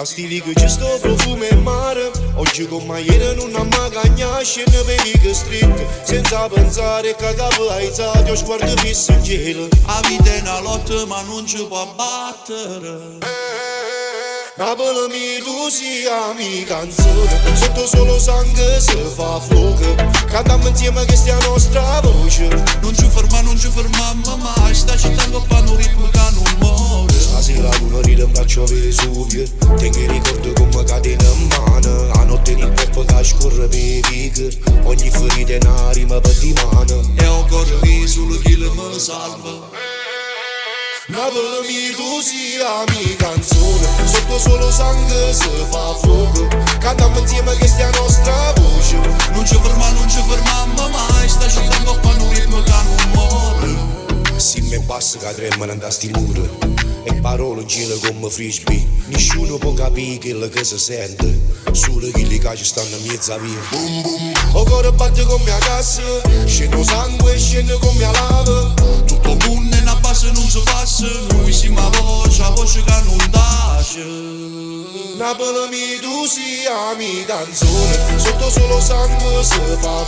Stilico ci sto profumo e mare. Oggi con magliera non ha mai cagnato. Scende per i street senza pensare che capo hai alzato. Io sguardo fisso in cielo. La vita è una lotta ma non ci può battere. Napoli mi tu sia la mia canzone. Sotto solo sangue si fa fuoco. Cantiamo insieme questa nostra voce. Non ci fermiamo mai. Sta città con un ritmo che non muore. Stasera luna ride in braccio Vesuvio. Tengo i ricordi come catena in mano. A notte in pop che scorre per i vighe. Ogni ferita è una rima per di mano. E ho ancora solo chi mi salva. Napoli mi tu sia la mia canzone. Sotto solo sangue si fa fuoco. Cantiamo insieme questa nostra voce. Non ci fermiamo mai. Sta città con un ritmo che non muore. Si me basta che tremano da sti muri. E parole giro come frisbee. Nessuno può capire quello che si sente. Solo quelli che ci stanno in mezzo a via. Boom boom. O cuore batte come a cassa. Scende sangue, scende come a lava. Tutto il mondo è una base non si passa. Noi siamo a voce che non tace. Napoli mi tu sia la mia canzone. Sotto solo sangue si fa